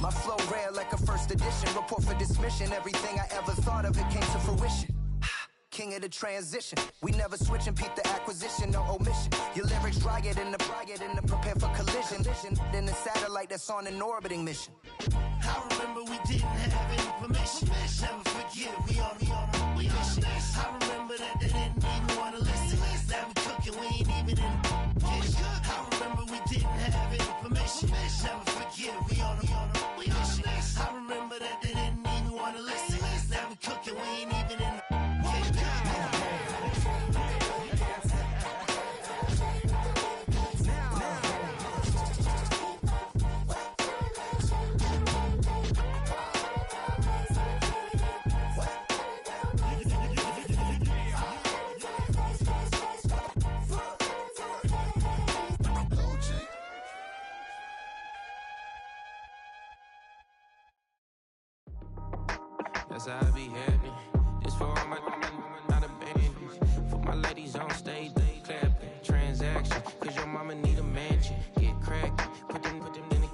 My flow rare like a first edition. Report for dismission. Everything I ever thought of, it came to fruition. King of the transition. We never switch and peep the acquisition, no omission. Your lyrics dry it in the prepare for collision. Then the satellite that's on an orbiting mission. I remember we didn't have any permission. Never forget we on a mission. I remember that they didn't even want to listen. Now we cooking, we ain't even in the kitchen. I remember we didn't have any permission. Never forget we on a mission. I remember that they didn't even want to listen. Now we cooking, we ain't even in the kitchen. That's how I be happening. This for all my not abandoned. For my ladies on stage, they clapping. Transaction, cause your mama need a mansion. Get cracked, put them in it.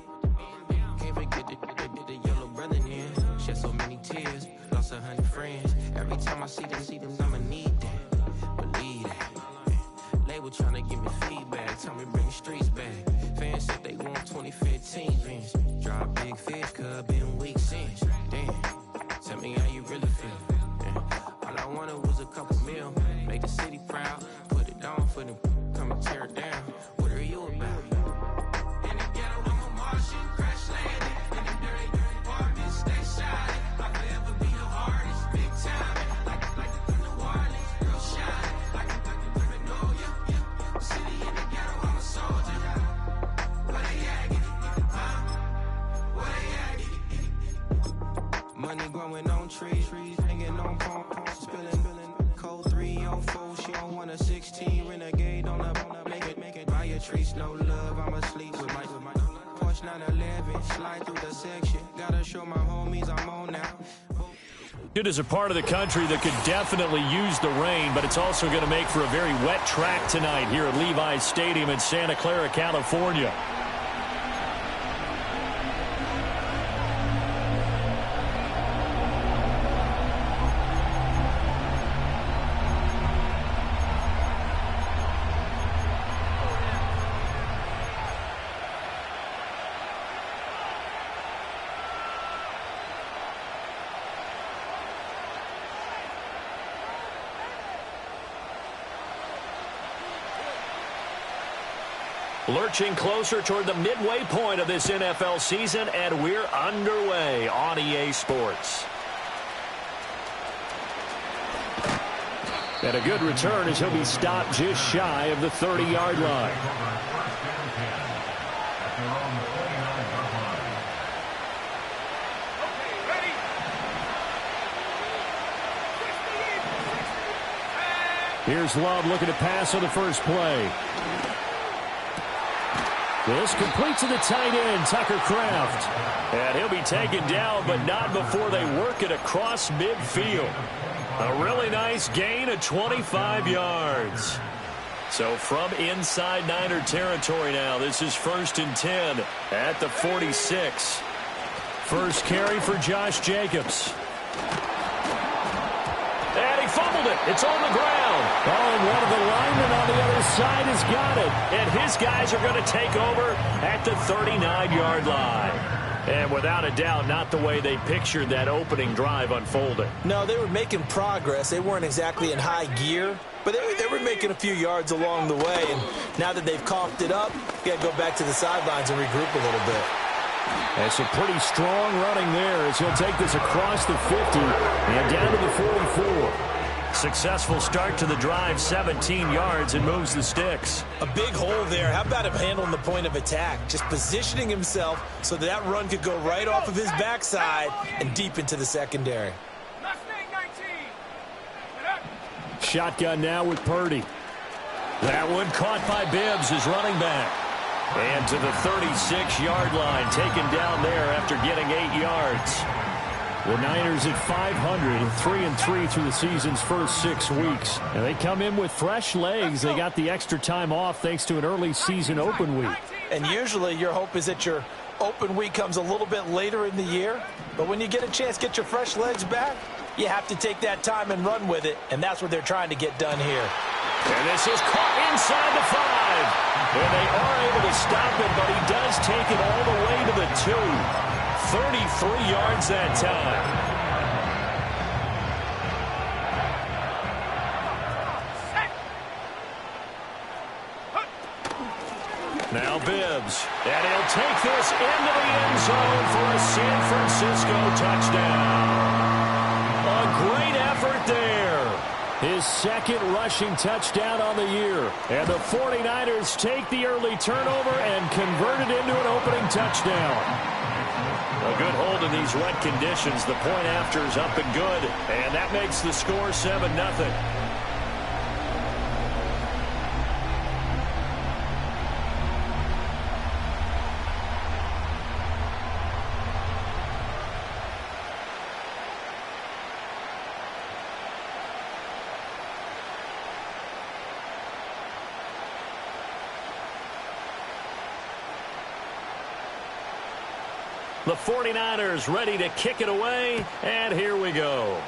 Can't forget the yellow brother in. Shed so many tears, lost 100 friends. Every time I see them, I'ma need that. Believe that. Label tryna give me feedback, tell me bring the streets back. Fans said they want 2015 Vince. Drop big fish, cuz been weak since. Damn. Tell me how you really feel. Yeah. All I wanted was a couple mil. Make the city proud. Put it on for them. Come and tear it down. What are you about? In the ghetto, I'm a Martian. Crash landing. In the dirty apartments, stay shining. I'll forever be the hardest. Big time. Like the New Orleans. Girl shine. Like the paranoia. Yeah. City in the ghetto, I'm a soldier. Where they at? Where they at? Money growing on trees, hanging on palms, spilling cold 304. She don't want a 16 renegade on up, make it buy a trees, no love. I'ma sleep with my Porsche 911, slide through the section. Gotta show my homies I'm on now. It is a part of the country that could definitely use the rain, but it's also going to make for a very wet track tonight here at Levi's Stadium in Santa Clara, California. Lurching closer toward the midway point of this NFL season, and we're underway on EA Sports. And a good return as he'll be stopped just shy of the 30-yard line. Here's Love looking to pass on the first play. This complete to the tight end, Tucker Kraft. And he'll be taken down, but not before they work it across midfield. A really nice gain of 25 yards. So from inside Niner territory now, this is 1st and 10 at the 46. First carry for Josh Jacobs. And he fumbled it. It's on the ground. Oh, and one of the linemen on the other side has got it. And his guys are going to take over at the 39-yard line. And without a doubt, not the way they pictured that opening drive unfolding. No, they were making progress. They weren't exactly in high gear, but they were making a few yards along the way. And now that they've coughed it up, you got to go back to the sidelines and regroup a little bit. And some pretty strong running there as he'll take this across the 50 and down to the 44. Successful start to the drive, 17 yards, and moves the sticks. A big hole there. How about him handling the point of attack? Just positioning himself so that run could go right off of his backside and deep into the secondary. Shotgun now with Purdy. That one caught by Bibbs, his running back. And to the 36-yard line, taken down there after getting 8 yards. The Niners at 500, 3-3 through the season's first 6 weeks. And they come in with fresh legs. They got the extra time off thanks to an early season open week. And usually your hope is that you're Open week comes a little bit later in the year, but when you get a chance to get your fresh legs back, you have to take that time and run with it, and that's what they're trying to get done here. And this is caught inside the 5. And they are able to stop it, but he does take it all the way to the 2. 33 yards that time. Now Bibbs, and he'll take this into the end zone for a San Francisco touchdown. A great effort there. His second rushing touchdown on the year. And the 49ers take the early turnover and convert it into an opening touchdown. A good hold in these wet conditions. The point after is up and good, and that makes the score 7-0. The 49ers ready to kick it away, and here we go.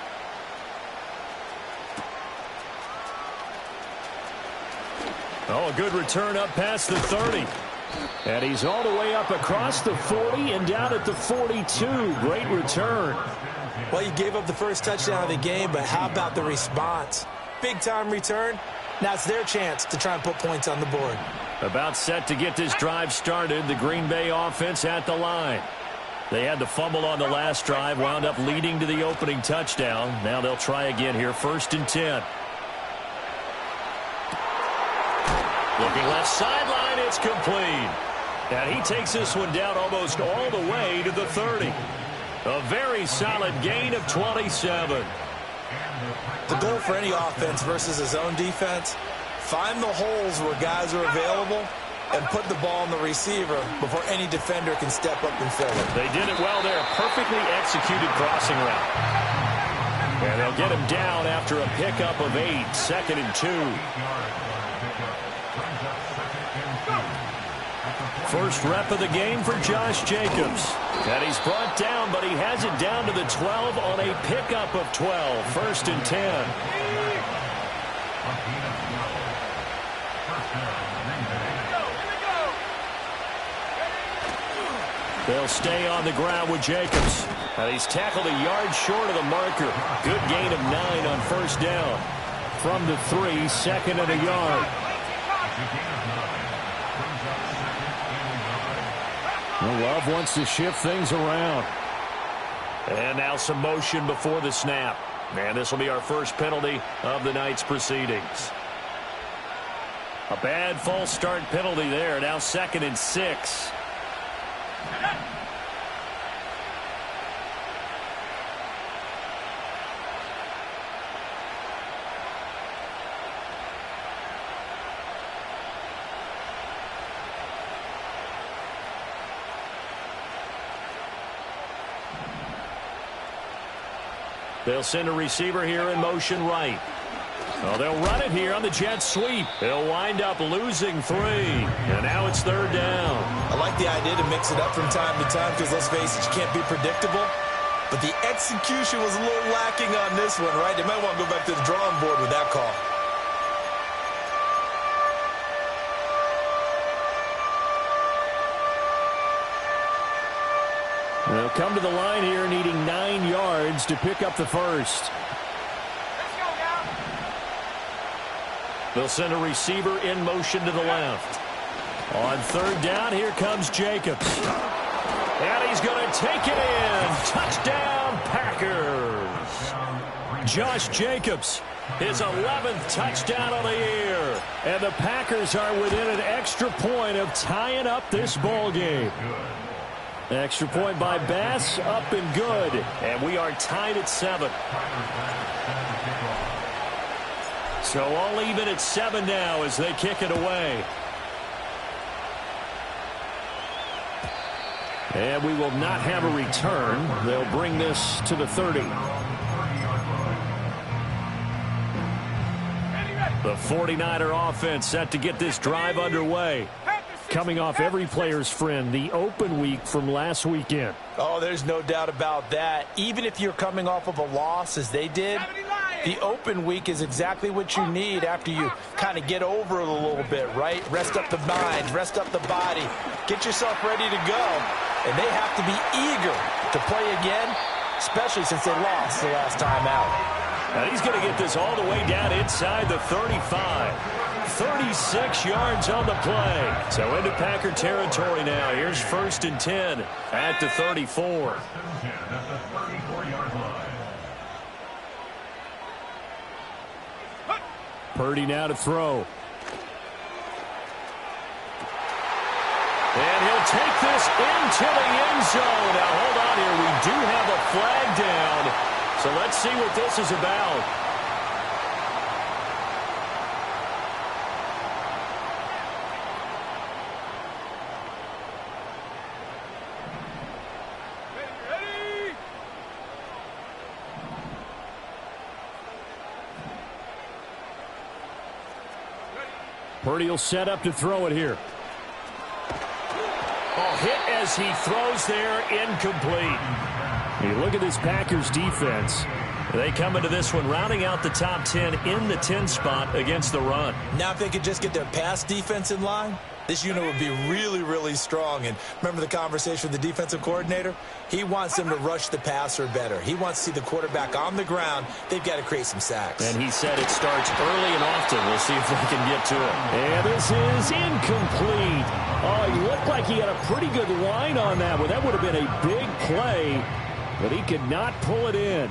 Oh, a good return up past the 30. And he's all the way up across the 40 and down at the 42. Great return. Well, you gave up the first touchdown of the game, but how about the response? Big-time return. Now it's their chance to try and put points on the board. About set to get this drive started, the Green Bay offense at the line. They had the fumble on the last drive, wound up leading to the opening touchdown. Now they'll try again here, 1st and 10. Looking left sideline, it's complete. And he takes this one down almost all the way to the 30. A very solid gain of 27. The goal for any offense versus his own defense, find the holes where guys are available and put the ball on the receiver before any defender can step up and fill it. They did it well there. Perfectly executed crossing route. And they'll get him down after a pickup of 8. 2nd and 2. First rep of the game for Josh Jacobs. And he's brought down, but he has it down to the 12 on a pickup of 12. 1st and 10. They'll stay on the ground with Jacobs. And he's tackled a yard short of the marker. Good gain of 9 on 1st down. From the 3, 2nd and a yard. Well, Love wants to shift things around. And now some motion before the snap. And this will be our first penalty of the night's proceedings. A bad false start penalty there. Now 2nd and 6. They'll send a receiver here in motion right. Oh, they'll run it here on the jet sweep. They'll wind up losing 3. And now it's 3rd down. I like the idea to mix it up from time to time because, let's face it, you can't be predictable. But the execution was a little lacking on this one, right? They might want to go back to the drawing board with that call. They'll come to the line here needing 9 yards to pick up the first. They'll send a receiver in motion to the left. On 3rd down, here comes Jacobs. And he's going to take it in. Touchdown, Packers. Josh Jacobs, his 11th touchdown of the year. And the Packers are within an extra point of tying up this ball game. Extra point by Bass, up and good. And we are tied at 7. So all even at 7 now as they kick it away. And we will not have a return. They'll bring this to the 30. The 49er offense set to get this drive underway. coming off every player's friend, the open week from last weekend. Oh, there's no doubt about that. Even if you're coming off of a loss as they did, the open week is exactly what you need after you kind of get over it a little bit, right? Rest up the mind, rest up the body, get yourself ready to go. And they have to be eager to play again, especially since they lost the last time out. Now he's going to get this all the way down inside the 35. 36 yards on the play. So into Packer territory now. Here's 1st and 10 at the 34. Purdy now to throw. And he'll take this into the end zone. Now hold on here. We do have a flag down. So let's see what this is about. Purdy will set up to throw it here. Oh, hit as he throws there, incomplete. You look at this Packers defense. They come into this one rounding out the top 10 in the 10 spot against the run. Now if they could just get their pass defense in line, this unit would be really, really strong. And remember the conversation with the defensive coordinator? He wants them to rush the passer better. He wants to see the quarterback on the ground. They've got to create some sacks. And he said it starts early and often. We'll see if they can get to it. And this is incomplete. Oh, he looked like he had a pretty good line on that one. That would have been a big play, but he could not pull it in.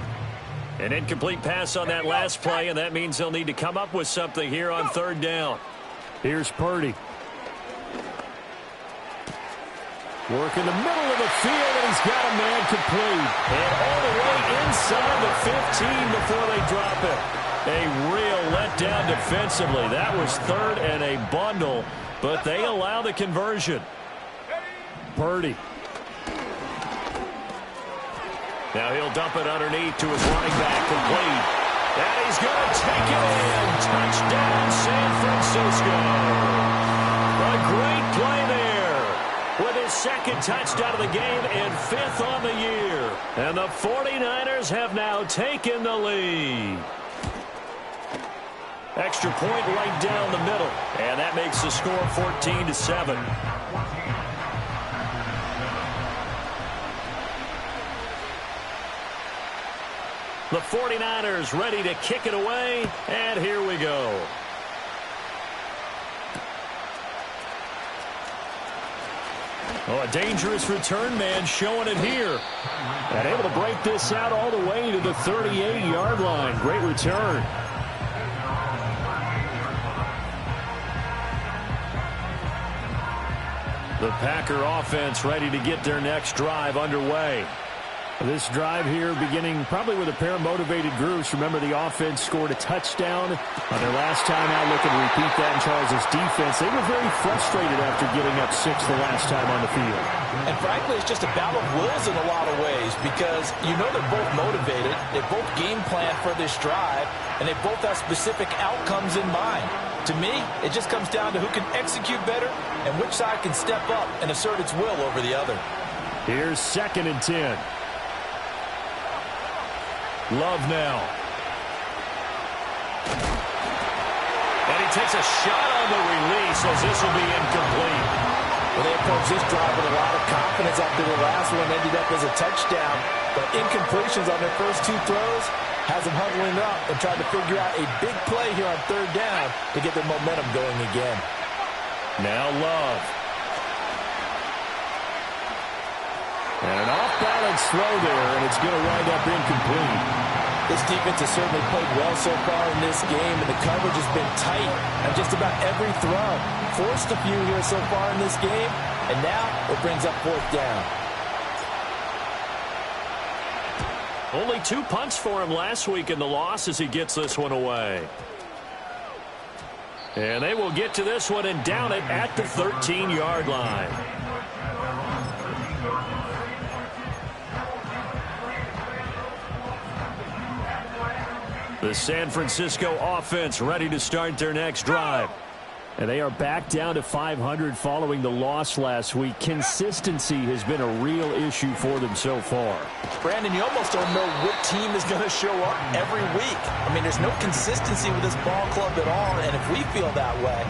An incomplete pass on that last play, and that means they'll need to come up with something here on 3rd down. Here's Purdy. Work in the middle of the field, and he's got a man complete. And all the way inside the 15 before they drop it. A real letdown defensively. That was 3rd and a bundle, but they allow the conversion. Purdy. Now he'll dump it underneath to his running back, complete. And he's going to take it in. Touchdown, San Francisco. A great play there with his 2nd touchdown of the game and 5th on the year. And the 49ers have now taken the lead. Extra point right down the middle. And that makes the score 14-7. The 49ers ready to kick it away, and here we go. Oh, a dangerous return man showing it here. And able to break this out all the way to the 38-yard line. Great return. The Packer offense ready to get their next drive underway. This drive here beginning probably with a pair of motivated groups. Remember, the offense scored a touchdown on their last time out. Looking to repeat that in Charles' defense. They were very frustrated after giving up 6 the last time on the field. And frankly, it's just a battle of wills in a lot of ways because you know they're both motivated. They both game plan for this drive, and they both have specific outcomes in mind. To me, it just comes down to who can execute better and which side can step up and assert its will over the other. Here's 2nd and 10. Love now. And he takes a shot on the release as this will be incomplete. Well, they approached this drive with a lot of confidence after the last one ended up as a touchdown. But incompletions on their first 2 throws has them huddling up and trying to figure out a big play here on 3rd down to get their momentum going again. Now Love. And an off-balance throw there, and it's going to wind up incomplete. This defense has certainly played well so far in this game, and the coverage has been tight on just about every throw. Forced a few here so far in this game, and now it brings up 4th down. Only 2 punts for him last week in the loss as he gets this one away. And they will get to this one and down it at the 13-yard line. The San Francisco offense ready to start their next drive. And they are back down to 500 following the loss last week. Consistency has been a real issue for them so far. Brandon, you almost don't know what team is going to show up every week. I mean, there's no consistency with this ball club at all, and if we feel that way,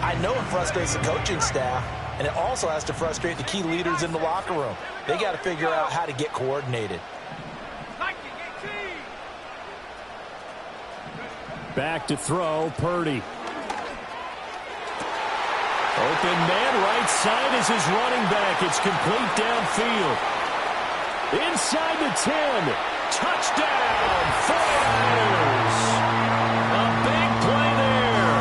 I know it frustrates the coaching staff, and it also has to frustrate the key leaders in the locker room. They got to figure out how to get coordinated. Back to throw, Purdy. Open man, right side is his running back. It's complete downfield. Inside the 10. Touchdown, 49ers. A big play there.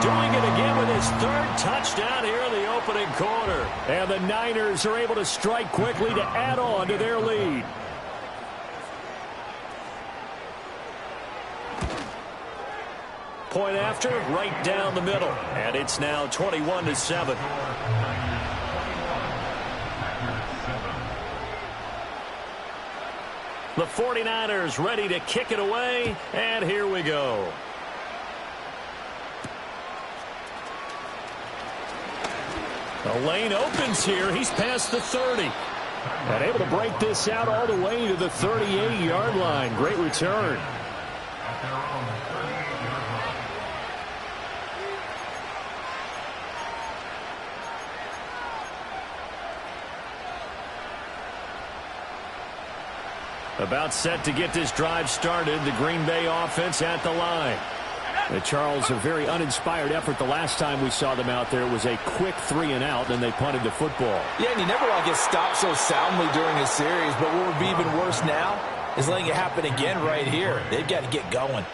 Doing it again with his third touchdown here in the opening quarter. And the Niners are able to strike quickly to add on to their lead. Point after, right down the middle. And it's now 21-7. The 49ers ready to kick it away, and here we go. The lane opens here. He's past the 30. And able to break this out all the way to the 38-yard line. Great return. About set to get this drive started. The Green Bay offense at the line. Charles, a very uninspired effort the last time we saw them out there. It was a quick 3-and-out, and they punted the football. Yeah, and you never want to get stopped so soundly during a series, but what would be even worse now is letting it happen again right here. They've got to get going.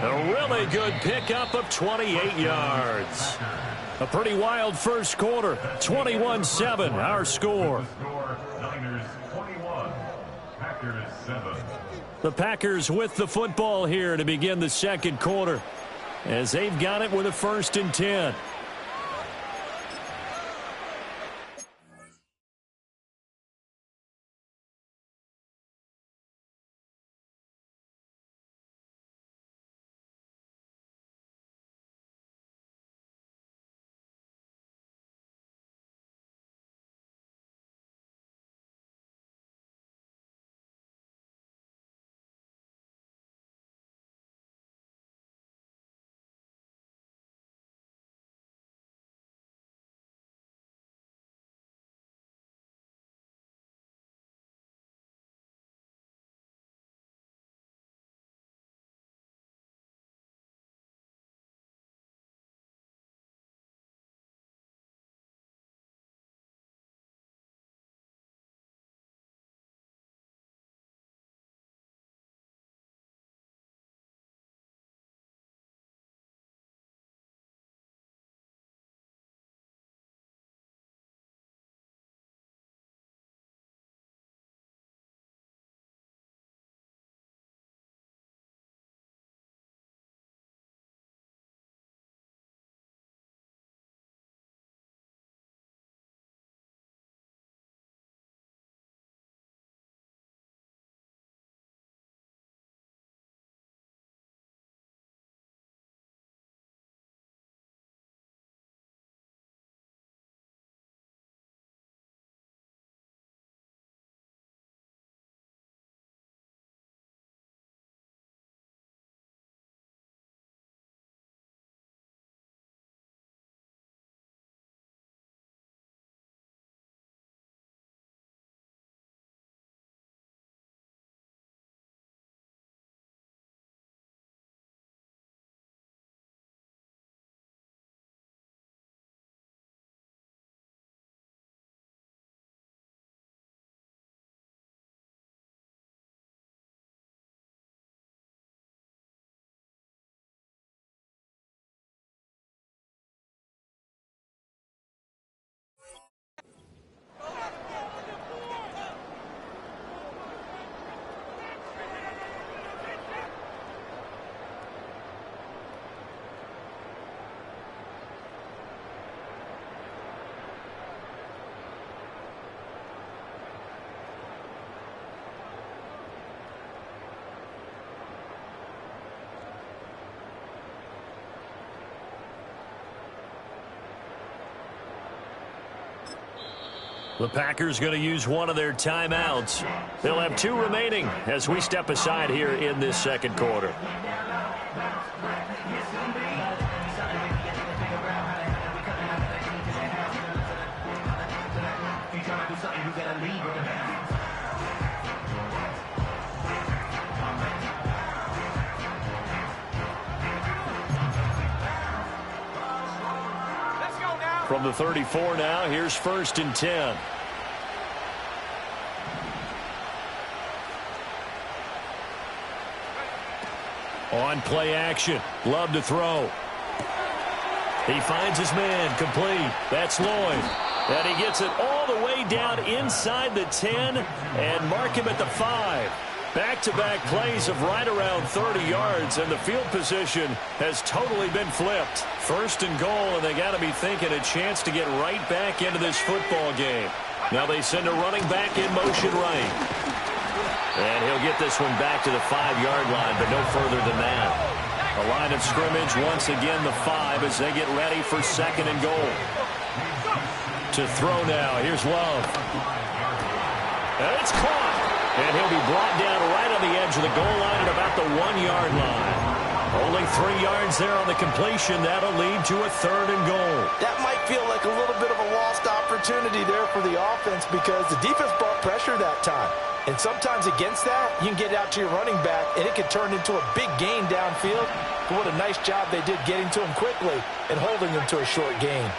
A really good pickup of 28 yards. A pretty wild first quarter. 21-7, our score. The Packers with the football here to begin the second quarter, as they've got it with a 1st and 10. The Packers going to use one of their timeouts. They'll have 2 remaining as we step aside here in this second quarter. From the 34 now, here's 1st and 10. On play action. Love to throw. He finds his man. Complete. That's Lloyd. And he gets it all the way down inside the 10 and mark him at the 5. Back-to-back plays of right around 30 yards, and the field position has totally been flipped. 1st and goal, and they got to be thinking a chance to get right back into this football game. Now they send a running back in motion right. And he'll get this one back to the 5-yard line, but no further than that. A line of scrimmage, once again the 5 as they get ready for 2nd and goal. To throw now, here's Love. And it's caught. And he'll be brought down right on the edge of the goal line at about the 1-yard line. Only 3 yards there on the completion. That'll lead to a 3rd and goal. That might feel like a little bit of a lost opportunity there for the offense because the defense brought pressure that time. And sometimes against that, you can get out to your running back, and it can turn into a big gain downfield. But what a nice job they did getting to him quickly and holding him to a short gain.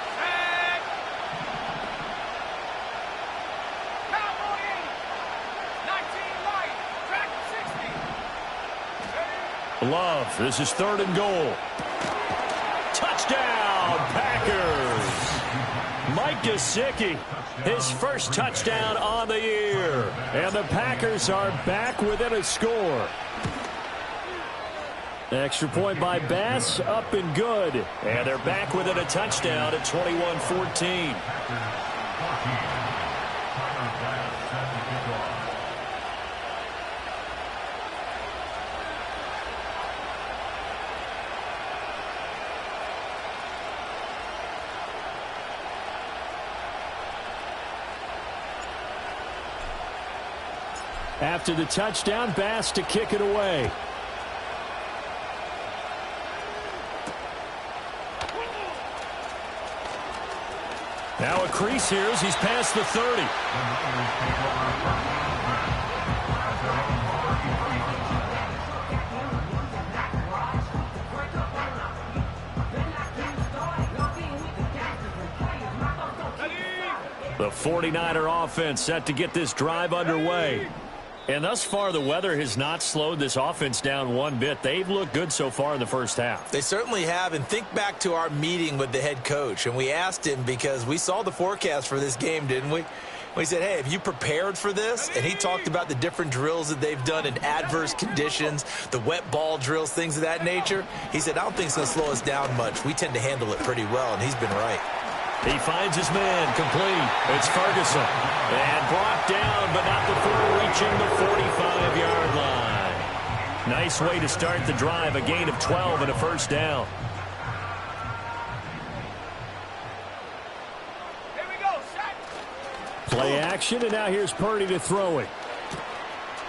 Love, this is 3rd and goal. Touchdown, Packers! Mike Gesicki, his first touchdown on the year. And the Packers are back within a score. Extra point by Bass, up and good. And they're back within a touchdown at 21-14. After the touchdown, Bass to kick it away. Now a crease here as he's past the 30. The 49er offense set to get this drive underway. And thus far, the weather has not slowed this offense down one bit. They've looked good so far in the first half. They certainly have. And think back to our meeting with the head coach. And we asked him because we saw the forecast for this game, didn't we? We said, hey, have you prepared for this? And he talked about the different drills that they've done in adverse conditions, the wet ball drills, things of that nature. He said, I don't think it's going to slow us down much. We tend to handle it pretty well, and he's been right. He finds his man, complete. It's Ferguson. And brought down, but not before reaching the 45-yard line. Nice way to start the drive, a gain of 12 and a first down. Here we go, set. Play action, and now here's Purdy to throw it.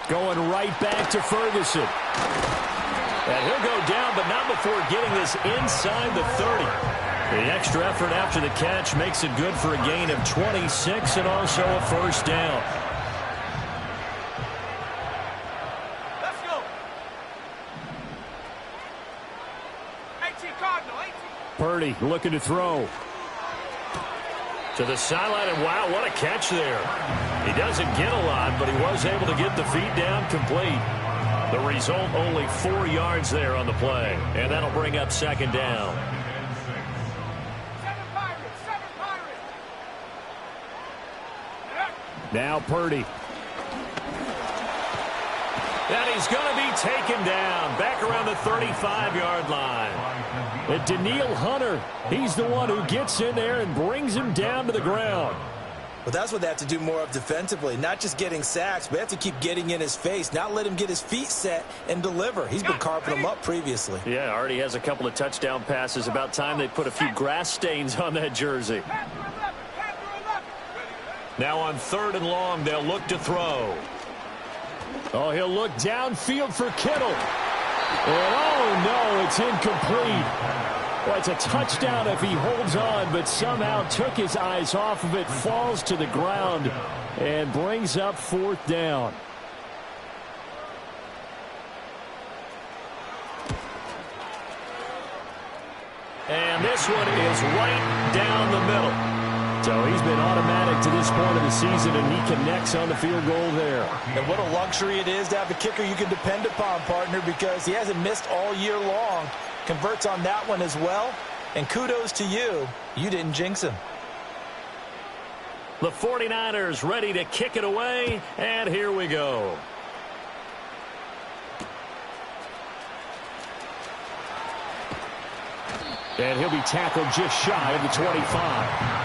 Going right back to Ferguson. And he'll go down, but not before getting this inside the 30. The extra effort after the catch makes it good for a gain of 26 and also a first down. Let's go. 18 Cardinal, 18. Purdy looking to throw. To the sideline, and wow, what a catch there. He doesn't get a lot, but he was able to get the feet down complete. The result, only 4 yards there on the play, and that'll bring up second down. Now Purdy. And he's going to be taken down back around the 35-yard line. And Daniil Hunter, he's the one who gets in there and brings him down to the ground. Well, that's what they have to do more of defensively, not just getting sacks, but they have to keep getting in his face, not let him get his feet set and deliver. He's been carping him up previously. Yeah, already has a couple of touchdown passes. About time they put a few grass stains on that jersey. Now on 3rd and long, they'll look to throw. Oh, he'll look downfield for Kittle. And oh, no, it's incomplete. Well, it's a touchdown if he holds on, but somehow took his eyes off of it, falls to the ground, and brings up 4th down. And this one is right down the middle. So he's been automatic to this point of the season, and he connects on the field goal there. And what a luxury it is to have a kicker you can depend upon, partner, because he hasn't missed all year long. Converts on that one as well. And kudos to you. You didn't jinx him. The 49ers ready to kick it away, and here we go. And he'll be tackled just shy of the 25.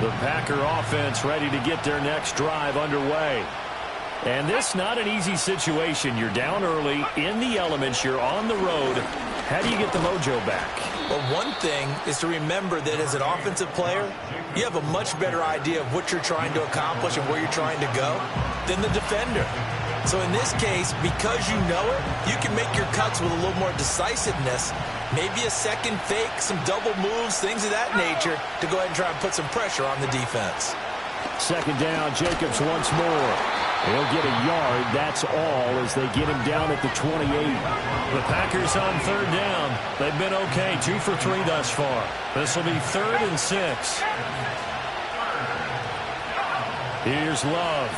The Packer offense ready to get their next drive underway. And this not an easy situation. You're down early, in the elements, you're on the road. How do you get the mojo back? Well, one thing is to remember that as an offensive player, you have a much better idea of what you're trying to accomplish and where you're trying to go than the defender. So in this case, because you know it, you can make your cuts with a little more decisiveness, maybe a second fake, some double moves, things of that nature, to go ahead and try and put some pressure on the defense. 2nd down, Jacobs once more. He'll get a yard, that's all, as they get him down at the 28. The Packers on 3rd down. They've been okay, 2 for 3 thus far. This will be 3rd and 6. Here's Love.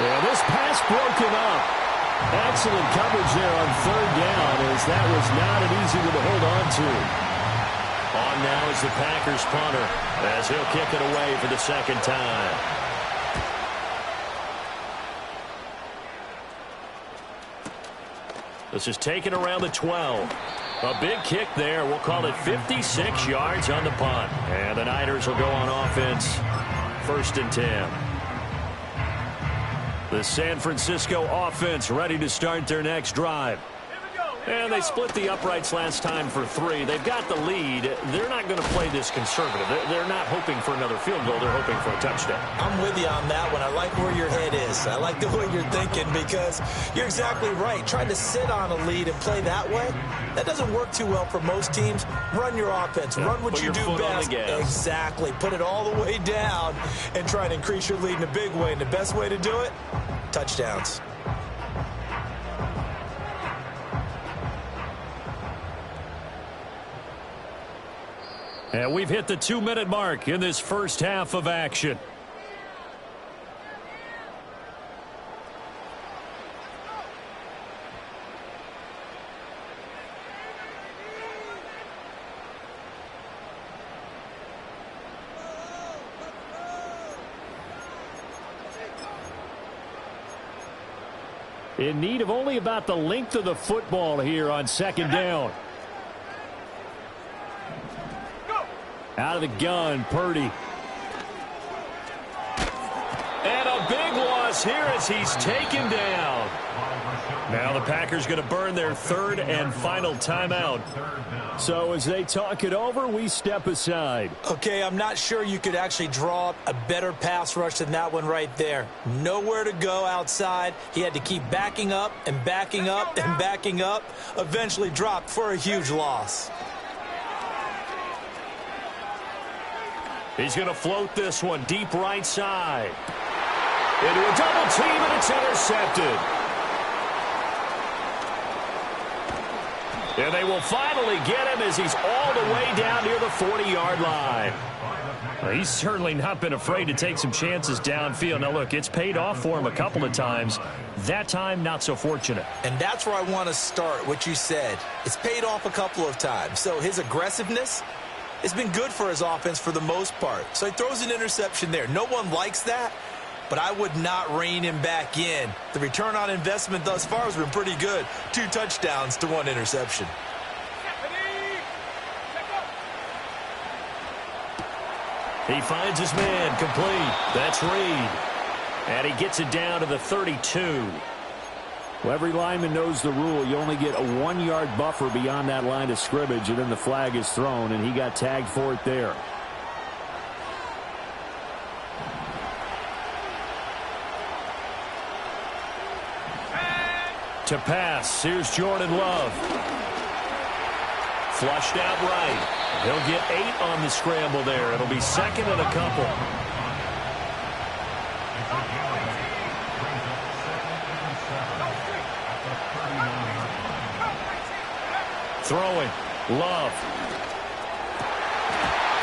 Yeah, this pass broken up. Excellent coverage there on 3rd down, as that was not an easy one to hold on to. On now is the Packers punter, as he'll kick it away for the 2nd time. This is taken around the 12. A big kick there. We'll call it 56 yards on the punt. And the Niners will go on offense. 1st and 10. The San Francisco offense ready to start their next drive. And they split the uprights last time for 3. They've got the lead. They're not going to play this conservative. They're not hoping for another field goal. They're hoping for a touchdown. I'm with you on that one. I like where your head is. I like the way you're thinking, because you're exactly right. Trying to sit on a lead and play that way, that doesn't work too well for most teams. Run your offense. Run what you do best. Exactly. Put it all the way down and try and increase your lead in a big way. And the best way to do it, touchdowns. And we've hit the 2-minute mark in this first half of action. In need of only about the length of the football here on 2nd down. Out of the gun, Purdy. And a big loss here as he's taken down. Now the Packers going to burn their 3rd and final timeout. So as they talk it over, we step aside. Okay, I'm not sure you could actually draw up a better pass rush than that one right there. Nowhere to go outside. He had to keep backing up and backing up and backing up. Eventually dropped for a huge loss. He's going to float this one deep right side. Into a double team, and it's intercepted. And they will finally get him as he's all the way down near the 40-yard line. Well, he's certainly not been afraid to take some chances downfield. Now, look, it's paid off for him a couple of times. That time, not so fortunate. And that's where I want to start, what you said. It's paid off a couple of times. So his aggressiveness, it's been good for his offense for the most part. So he throws an interception there. No one likes that, but I would not rein him back in. The return on investment thus far has been pretty good. 2 touchdowns to 1 interception. He finds his man complete. That's Reed. And he gets it down to the 32. Well, every lineman knows the rule. You only get a 1-yard buffer beyond that line of scrimmage, and then the flag is thrown, and he got tagged for it there. To pass, here's Jordan Love. Flushed out right. He'll get 8 on the scramble there. It'll be second and a couple. Throwing. Love.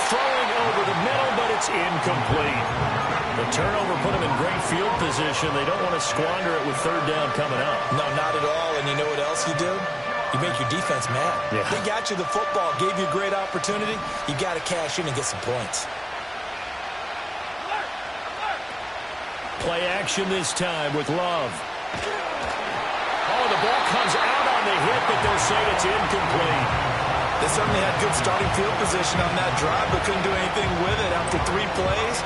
Throwing over the middle, but it's incomplete. The turnover put him in great field position. They don't want to squander it with third down coming up. No, not at all. And you know what else you do? You make your defense mad. Yeah. They got you the football, gave you a great opportunity. You got to cash in and get some points. Play action this time with Love. Oh, the ball comes out on the hit, but they'll say it's incomplete. They certainly had good starting field position on that drive, but couldn't do anything with it after 3 plays.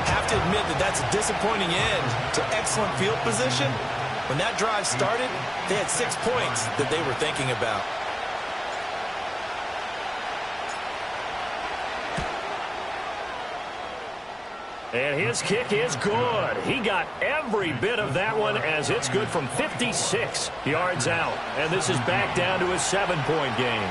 Have to admit that that's a disappointing end to excellent field position. When that drive started, they had 6 points that they were thinking about. And his kick is good. He got every bit of that one as it's good from 56 yards out. And this is back down to a 7-point game.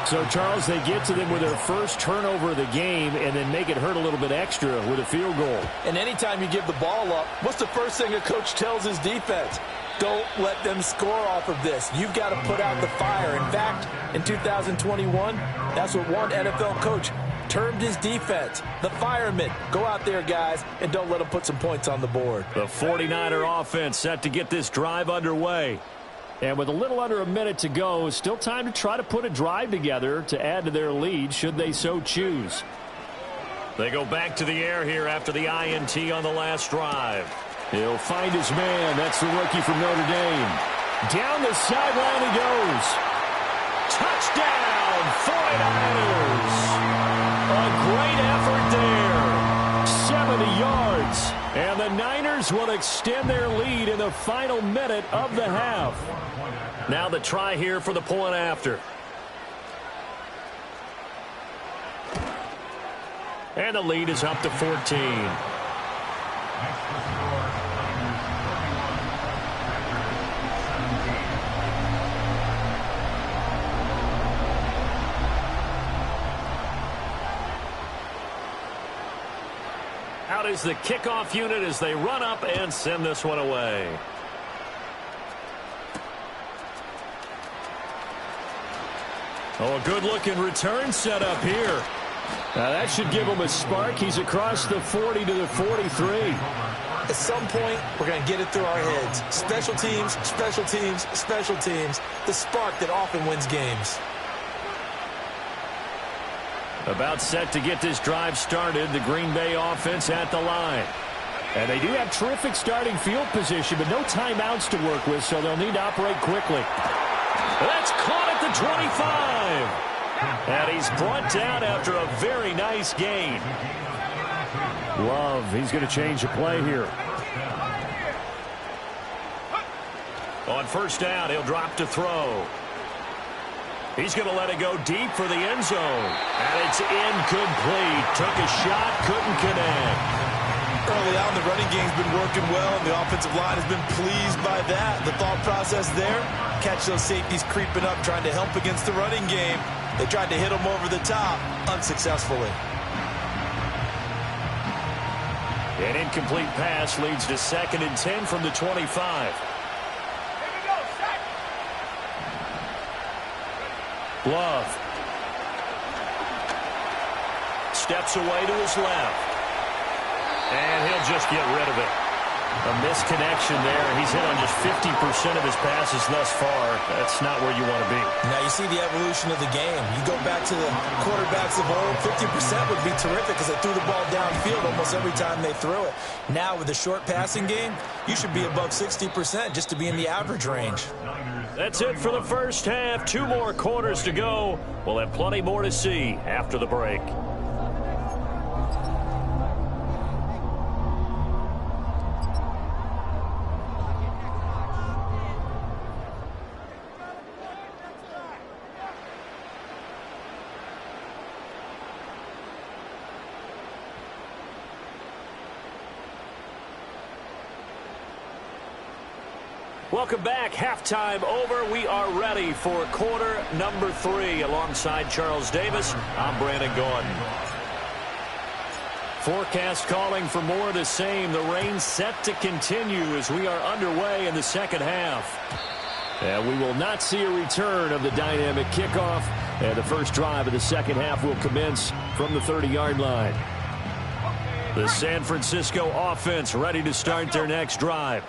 So, Charles, they get to them with their first turnover of the game and then make it hurt a little bit extra with a field goal. And anytime you give the ball up, what's the first thing a coach tells his defense? Don't let them score off of this. You've got to put out the fire. In fact, in 2021, that's what one NFL coach termed his defense, the firemen. Go out there, guys, and don't let them put some points on the board. The 49er offense set to get this drive underway. And with a little under a minute to go, still time to try to put a drive together to add to their lead should they so choose. They go back to the air here after the INT on the last drive. He'll find his man. That's the rookie from Notre Dame. Down the sideline he goes. Touchdown, 49ers. A great effort there. 70 yards. And the Niners will extend their lead in the final minute of the half. Now the try here for the point after. And the lead is up to 14. Out is the kickoff unit as they run up and send this one away. Oh, a good-looking return set up here. Now that should give him a spark. He's across the 40 to the 43. At some point, we're going to get it through our heads. Special teams, special teams, special teams. The spark that often wins games. About set to get this drive started, the Green Bay offense at the line. And they do have terrific starting field position, but no timeouts to work with, so they'll need to operate quickly. That's caught at the 25. And he's brought down after a very nice gain. Love, he's going to change the play here. On first down, he'll drop to throw. He's going to let it go deep for the end zone. And it's incomplete. Took a shot, couldn't connect. Early on, the running game's been working well, and the offensive line has been pleased by that. The thought process there, catch those safeties creeping up, trying to help against the running game. They tried to hit them over the top, unsuccessfully. An incomplete pass leads to 2nd and 10 from the 25. Love. Steps away to his left. And he'll just get rid of it. A misconnection there. He's hit on just 50% of his passes thus far. That's not where you want to be. Now you see the evolution of the game. You go back to the quarterbacks of old, 50% would be terrific because they threw the ball downfield almost every time they threw it. Now with the short passing game, you should be above 60% just to be in the average range. That's it for the first half. 2 more quarters to go. We'll have plenty more to see after the break. Welcome back. Halftime over. We are ready for quarter number 3. Alongside Charles Davis, I'm Brandon Gordon. Forecast calling for more of the same. The rain set to continue as we are underway in the second half. And we will not see a return of the dynamic kickoff. And the first drive of the second half will commence from the 30-yard line. The San Francisco offense ready to start their next drive.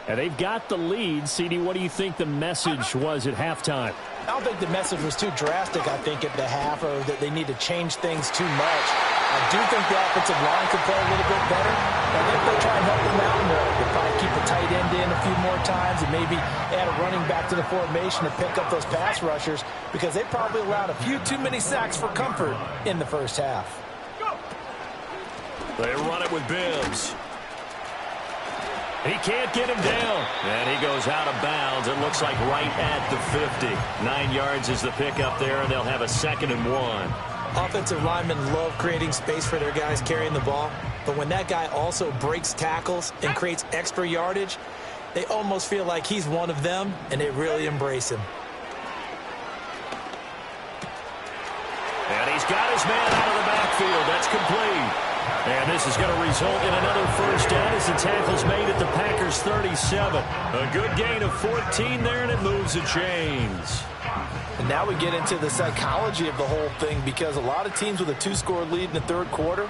And they've got the lead. CD, what do you think the message was at halftime? I don't think the message was too drastic, I think, at the half, or that they need to change things too much. I do think the offensive line could play a little bit better. I think they'll try and help them out more. They'll probably keep the tight end in a few more times and maybe add a running back to the formation to pick up those pass rushers, because they probably allowed a few too many sacks for comfort in the first half. They run it with Bibbs. He can't get him down. And he goes out of bounds. It looks like right at the 50. 9 yards is the pickup there, and they'll have a 2nd and 1. Offensive linemen love creating space for their guys carrying the ball. But when that guy also breaks tackles and creates extra yardage, they almost feel like he's one of them, and they really embrace him. And he's got his man out of the backfield. That's complete. And this is going to result in another first down as the tackle's made at the Packers' 37. A good gain of 14 there, and it moves the chains. And now we get into the psychology of the whole thing, because a lot of teams with a 2-score lead in the third quarter,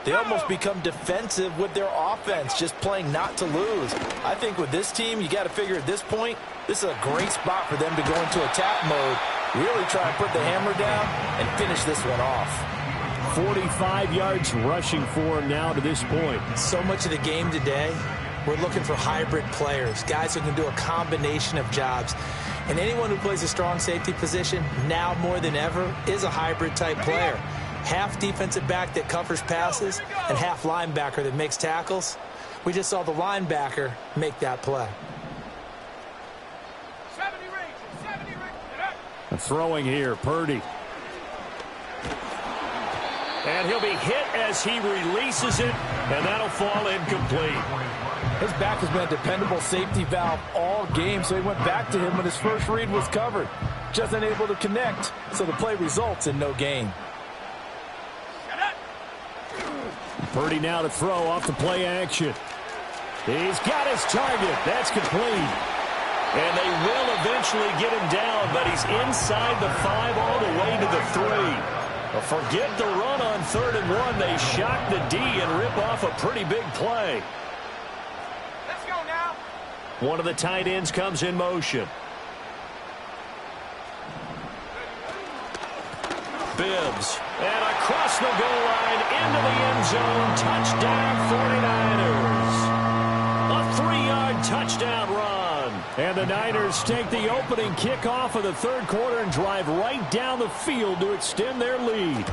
they almost become defensive with their offense, just playing not to lose. I think with this team, you got to figure at this point, this is a great spot for them to go into attack mode, really try and put the hammer down and finish this one off. 45 yards rushing for him now to this point. So much of the game today, we're looking for hybrid players, guys who can do a combination of jobs. And anyone who plays a strong safety position, now more than ever, is a hybrid-type player. Half defensive back that covers passes and half linebacker that makes tackles. We just saw the linebacker make that play. Throwing here, Purdy. And he'll be hit as he releases it, and that'll fall incomplete. His back has been a dependable safety valve all game, so he went back to him when his first read was covered. Just unable to connect, so the play results in no gain. Purdy now to throw off the play action. He's got his target. That's complete. And they will eventually get him down, but he's inside the 5 all the way to the 3. Forget the run on 3rd and 1. They shock the D and rip off a pretty big play. Let's go now. One of the tight ends comes in motion. Bibbs. And across the goal line into the end zone. Touchdown 49ers. A 3-yard touchdown run. And the Niners take the opening kickoff of the third quarter and drive right down the field to extend their lead.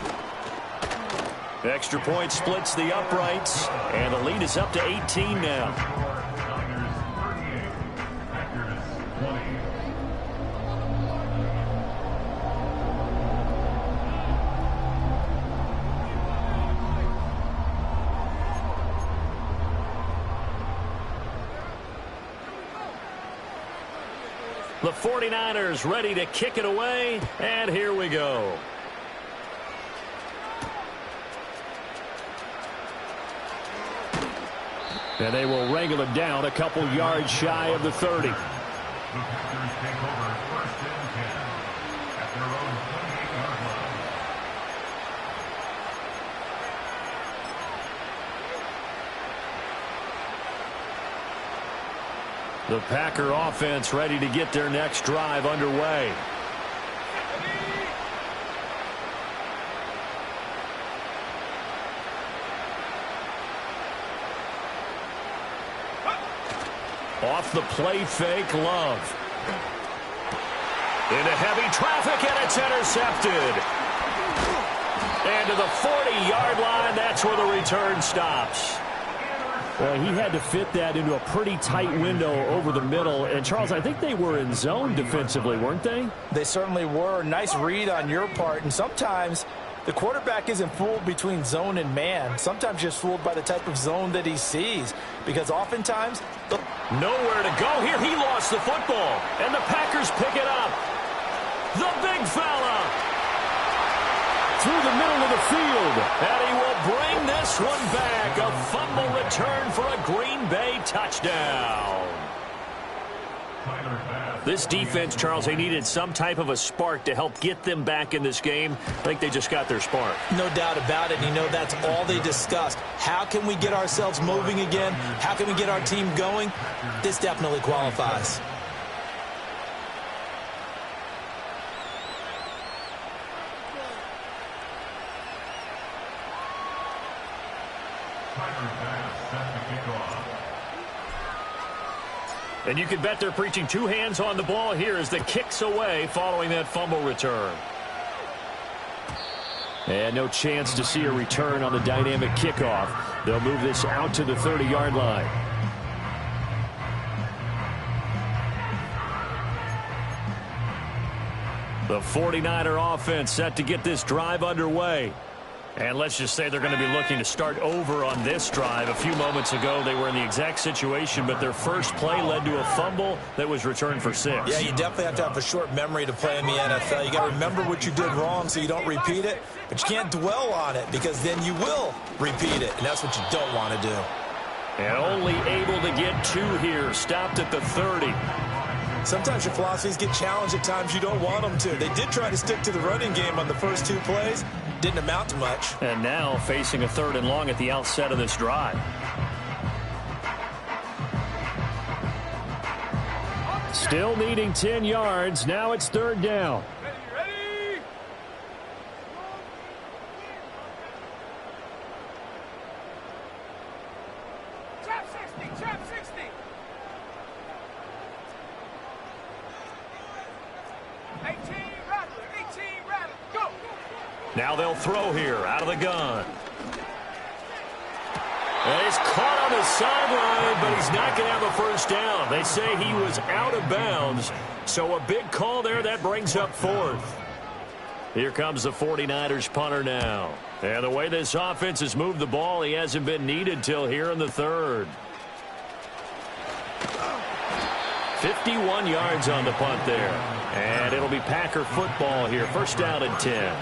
Extra point splits the uprights, and the lead is up to 18 now. The 49ers ready to kick it away, and here we go. And they will wrangle it down a couple yards shy of the 30. The Packer offense ready to get their next drive underway. Off the play fake, Love. Into heavy traffic, and it's intercepted. And to the 40-yard line, that's where the return stops. Well, he had to fit that into a pretty tight window over the middle. And, Charles, I think they were in zone defensively, weren't they? They certainly were. Nice read on your part. And sometimes the quarterback isn't fooled between zone and man. Sometimes just fooled by the type of zone that he sees. Because oftentimes Nowhere to go here. He lost the football. And the Packers pick it up. The big fella. Through the middle of the field. And he will bring this one back. A fumble return for a Green Bay touchdown. This defense, Charles, they needed some type of a spark to help get them back in this game. I think they just got their spark. No doubt about it. And you know, that's all they discussed. How can we get ourselves moving again? How can we get our team going? This definitely qualifies. And you can bet they're preaching two hands on the ball here as the kick's away following that fumble return. And no chance to see a return on the dynamic kickoff. They'll move this out to the 30-yard line. The 49er offense set to get this drive underway. And let's just say they're going to be looking to start over on this drive. A few moments ago, they were in the exact situation, but their first play led to a fumble that was returned for 6. Yeah, you definitely have to have a short memory to play in the NFL. You got to remember what you did wrong so you don't repeat it, but you can't dwell on it because then you will repeat it, and that's what you don't want to do. And only able to get 2 here, stopped at the 30. Sometimes your philosophies get challenged at times you don't want them to. They did try to stick to the running game on the first 2 plays. Didn't amount to much. And now facing a 3rd and long at the outset of this drive. Still needing 10 yards. Now it's 3rd down. Ready? Trap 60, trap 60. Now they'll throw here out of the gun. And he's caught on the sideline, but he's not going to have a first down. They say he was out of bounds. So a big call there. That brings up 4th. Here comes the 49ers punter now. And the way this offense has moved the ball, he hasn't been needed till here in the 3rd. 51 yards on the punt there. And it'll be Packer football here. First down and 10.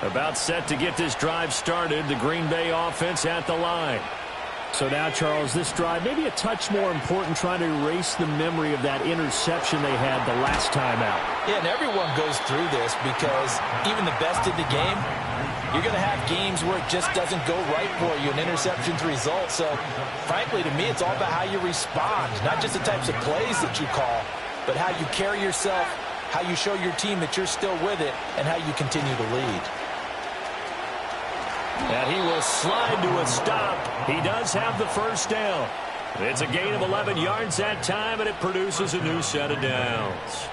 About set to get this drive started. The Green Bay offense at the line. So now, Charles, this drive maybe a touch more important, trying to erase the memory of that interception they had the last time out. Yeah, and everyone goes through this because even the best in the game, you're going to have games where it just doesn't go right for you, and interceptions result. So, frankly, to me, it's all about how you respond, not just the types of plays that you call, but how you carry yourself, how you show your team that you're still with it, and how you continue to lead. And he will slide to a stop. He does have the first down. It's a gain of 11 yards that time, and it produces a new set of downs.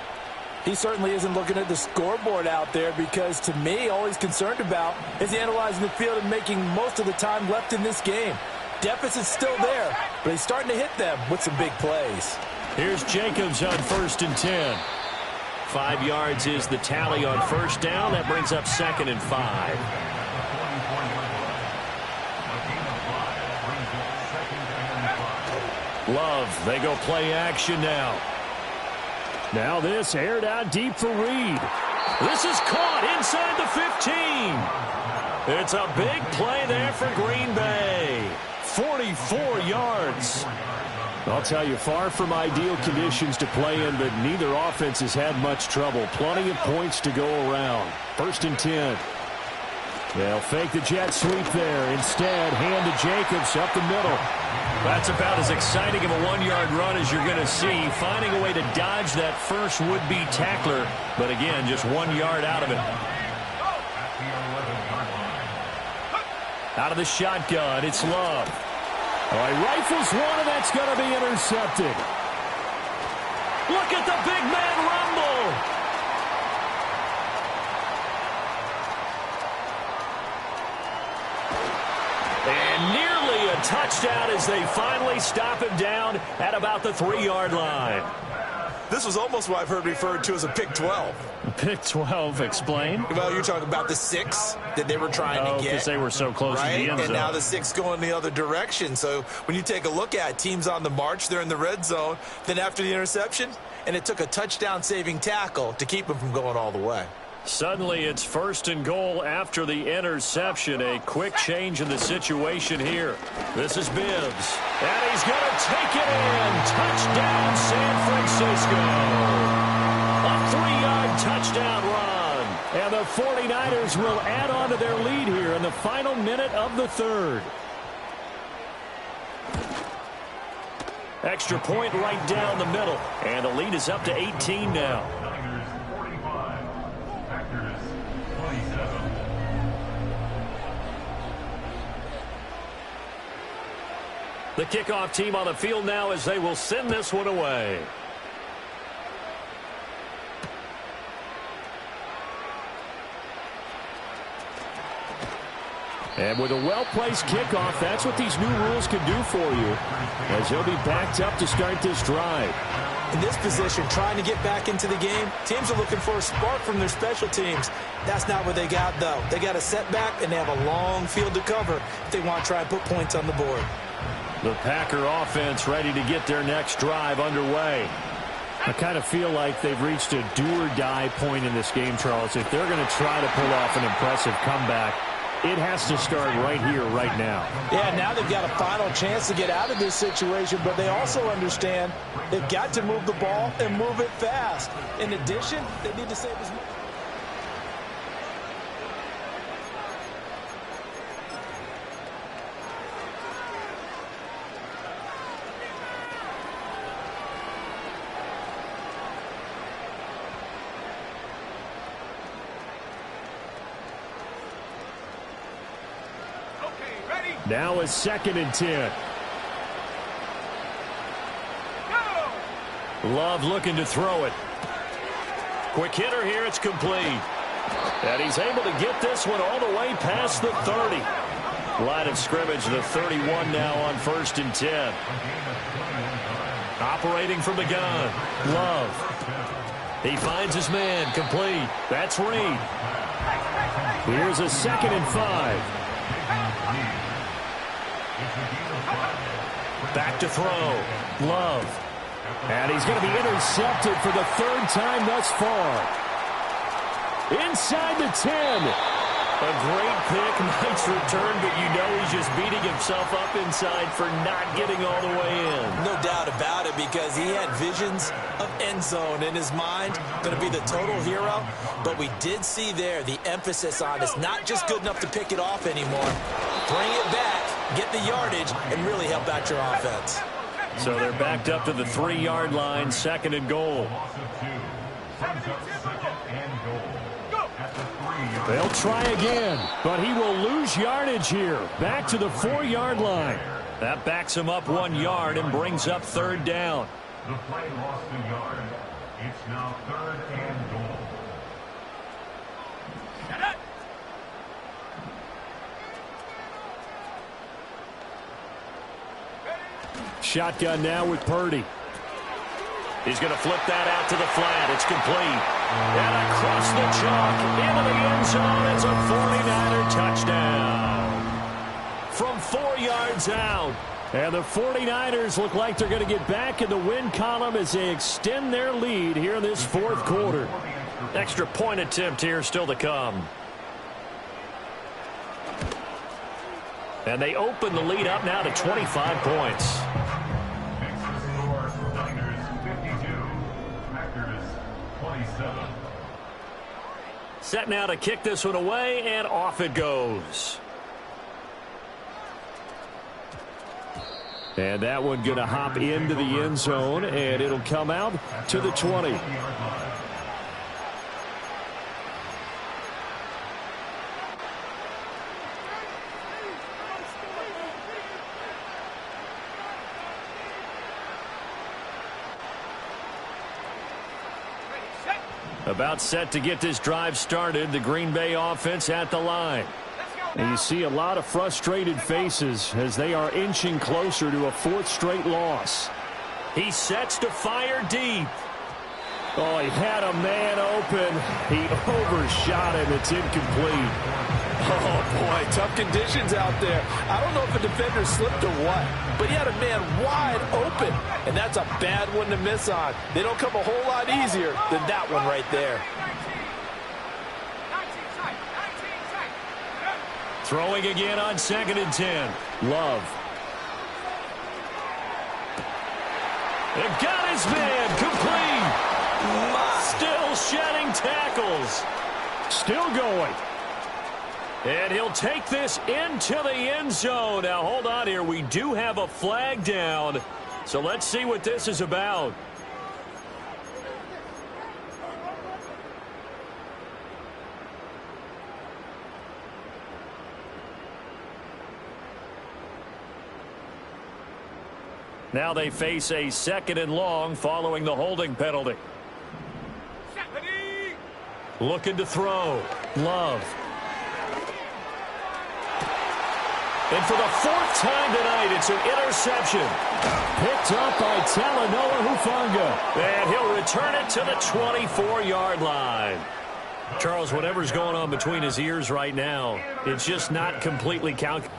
He certainly isn't looking at the scoreboard out there because, to me, all he's concerned about is analyzing the field and making most of the time left in this game. Deficit's still there, but he's starting to hit them with some big plays. Here's Jacobs on 1st and 10. 5 yards is the tally on first down. That brings up 2nd and 5. Love, they go play action now. Now this aired out deep for Reed. This is caught inside the 15. It's a big play there for Green Bay. 44 yards. I'll tell you, far from ideal conditions to play in, but neither offense has had much trouble. Plenty of points to go around. 1st and 10. They'll fake the jet sweep there. Instead, hand to Jacobs up the middle. That's about as exciting of a 1-yard run as you're going to see. Finding a way to dodge that first would-be tackler. But again, just 1 yard out of it. Out of the shotgun, it's Love. All right, rifles one, and that's going to be intercepted. Look at the big man rumble. And nearly a touchdown as they finally stop him down at about the 3-yard line. This was almost what I've heard referred to as a pick 12. Pick 12, explain? Well, you're talking about the 6 that they were trying to get. Because they were so close to the end zone. And now the 6 going the other direction. So when you take a look at teams on the march, they're in the red zone. Then after the interception, and it took a touchdown-saving tackle to keep them from going all the way. Suddenly it's 1st and goal after the interception. A quick change in the situation here. This is Bibbs. And he's going to take it in. Touchdown, San Francisco. A 3-yard touchdown run. And the 49ers will add on to their lead here in the final minute of the 3rd. Extra point right down the middle. And the lead is up to 18 now. The kickoff team on the field now as they will send this one away. And with a well-placed kickoff, that's what these new rules can do for you, as he'll be backed up to start this drive. In this position, trying to get back into the game, teams are looking for a spark from their special teams. That's not what they got, though. They got a setback, and they have a long field to cover if they want to try and put points on the board. The Packer offense ready to get their next drive underway. I kind of feel like they've reached a do-or-die point in this game, Charles. If they're going to try to pull off an impressive comeback, it has to start right here, right now. Yeah, now they've got a final chance to get out of this situation, but they also understand they've got to move the ball and move it fast. In addition, they need to save as much. Now is 2nd and 10. Love looking to throw it. Quick hitter here. It's complete. And he's able to get this one all the way past the 30. Line of scrimmage, the 31 now on 1st and 10. Operating from the gun. Love. He finds his man. Complete. That's Reed. Here's a 2nd and 5. Back to throw. Love. And he's going to be intercepted for the 3rd time thus far. Inside the 10. A great pick. Nice return, but you know he's just beating himself up inside for not getting all the way in. No doubt about it, because he had visions of end zone in his mind. Going to be the total hero. But we did see there the emphasis on it's not just good enough to pick it off anymore. Bring it back. Get the yardage and really help out your offense. So they're backed up to the 3-yard line, 2nd and goal. They'll try again, but he will lose yardage here. Back to the 4-yard line. That backs him up 1 yard and brings up 3rd down. The play lost a yard. It's now 3rd and goal. Shotgun now with Purdy. He's going to flip that out to the flat. It's complete. And across the chalk into the end zone. It's a 49er touchdown. From 4 yards out. And the 49ers look like they're going to get back in the win column as they extend their lead here in this 4th quarter. Extra point attempt here still to come. And they open the lead up now to 25 points. Set now to kick this one away, and off it goes. And that one going to hop into the end zone, and it'll come out to the 20. About set to get this drive started. The Green Bay offense at the line. And you see a lot of frustrated faces as they are inching closer to a 4th straight loss. He sets to fire deep. Oh, he had a man open. He overshot him. It's incomplete. Oh, boy, tough conditions out there. I don't know if a defender slipped or what, but he had a man wide open, and that's a bad one to miss on. They don't come a whole lot easier than that one right there. Throwing again on 2nd and 10. Love. They've got his man. Complete. Still shedding tackles. Still going. And he'll take this into the end zone. Now, hold on here. We do have a flag down. So let's see what this is about. Now they face a 2nd and long following the holding penalty. Looking to throw. Love. And for the 4th time tonight, it's an interception. Picked up by Talanoa Hufanga. And he'll return it to the 24-yard line. Charles, whatever's going on between his ears right now, it's just not completely calculated.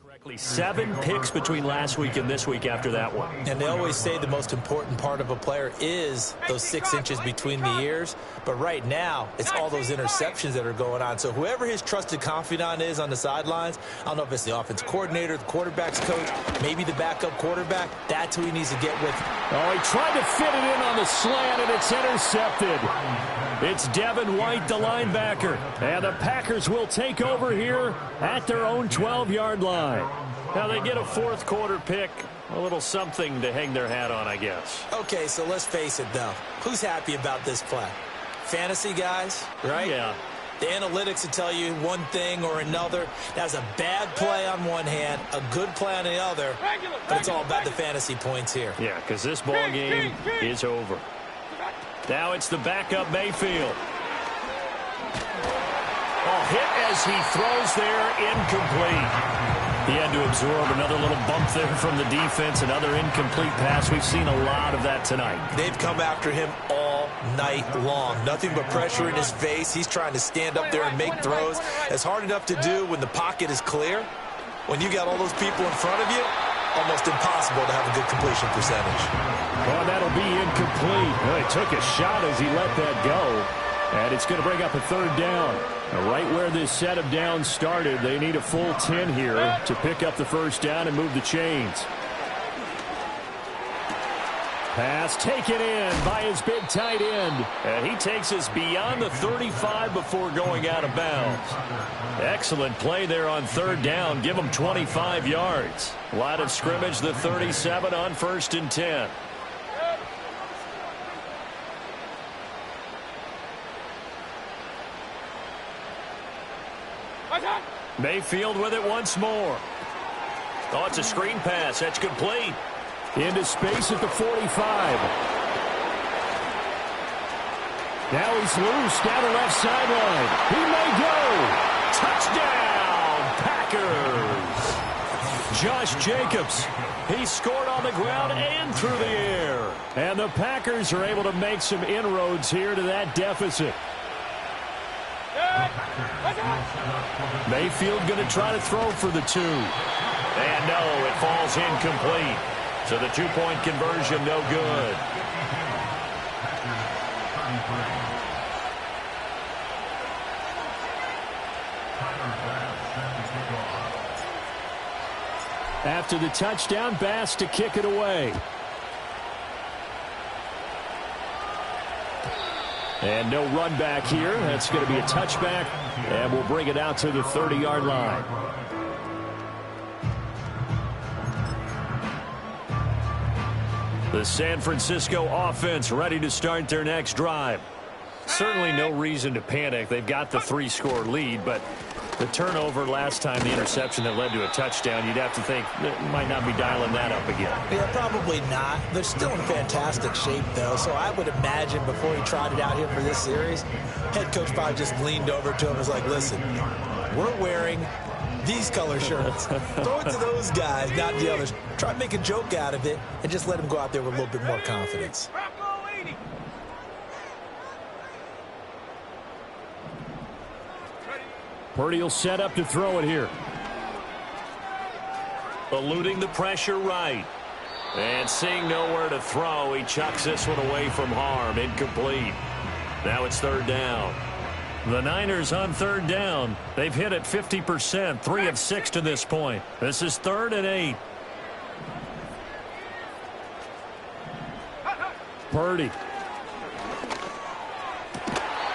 Correctly, 7 picks between last week and this week after that one. And they always say the most important part of a player is those 6 inches between the ears. But right now, it's all those interceptions that are going on. So whoever his trusted confidant is on the sidelines, I don't know if it's the offense coordinator, the quarterback's coach, maybe the backup quarterback, that's who he needs to get with. Oh, he tried to fit it in on the slant, and it's intercepted. It's Devin White, the linebacker. And the Packers will take over here at their own 12-yard line. Now they get a 4th quarter pick. A little something to hang their hat on, I guess. Okay, so let's face it, though. Who's happy about this play? Fantasy guys, right? Yeah. The analytics will tell you one thing or another. That's a bad play on one hand, a good play on the other, but it's all about the fantasy points here. Yeah, because this ball game is over. Now it's the backup Mayfield. Oh, hit as he throws there, incomplete. He had to absorb another little bump there from the defense, another incomplete pass. We've seen a lot of that tonight. They've come after him all night long. Nothing but pressure in his face. He's trying to stand up there and make throws. It's hard enough to do when the pocket is clear. When you got all those people in front of you, almost impossible to have a good completion percentage. Well, that'll be incomplete. Well, he took a shot as he let that go. And it's going to bring up a 3rd down. Now, right where this set of downs started, they need a full 10 here to pick up the 1st down and move the chains. Pass taken in by his big tight end. And he takes us beyond the 35 before going out of bounds. Excellent play there on 3rd down. Give him 25 yards. Line of scrimmage, the 37 on 1st and 10. Mayfield with it once more. Oh, it's a screen pass. That's complete. Into space at the 45. Now he's loose down the left sideline. He may go. Touchdown, Packers. Josh Jacobs. He scored on the ground and through the air. And the Packers are able to make some inroads here to that deficit. Mayfield going to try to throw for the 2. And no, it falls incomplete. So the 2-point conversion, no good. After the touchdown, Bass to kick it away. And no run back here. That's going to be a touchback, and we'll bring it out to the 30-yard line. The San Francisco offense ready to start their next drive. Certainly no reason to panic. They've got the 3-score lead, but the turnover last time, the interception that led to a touchdown, you'd have to think might not be dialing that up again. Yeah, probably not. They're still in fantastic shape, though, so I would imagine before he trotted out here for this series, head coach probably just leaned over to him and was like, listen, we're wearing these color shirts. Throw it to those guys, not the others. Try to make a joke out of it and just let him go out there with a little bit more confidence. Purdy will set up to throw it here. Eluding the pressure right. And seeing nowhere to throw, he chucks this one away from harm. Incomplete. Now it's 3rd down. The Niners on 3rd down. They've hit it 50%, 3 of 6 to this point. This is 3rd and 8. Purdy.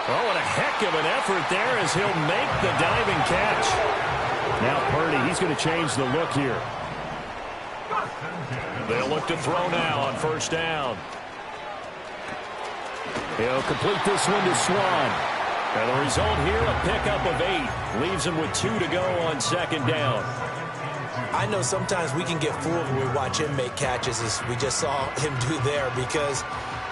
Oh, and a heck of an effort there as he'll make the diving catch. Now Purdy, he's going to change the look here. They'll look to throw now on 1st down. He'll complete this one to Swan. And the result here, a pickup of 8. Leaves him with 2 to go on 2nd down. I know sometimes we can get fooled when we watch him make catches, as we just saw him do there, because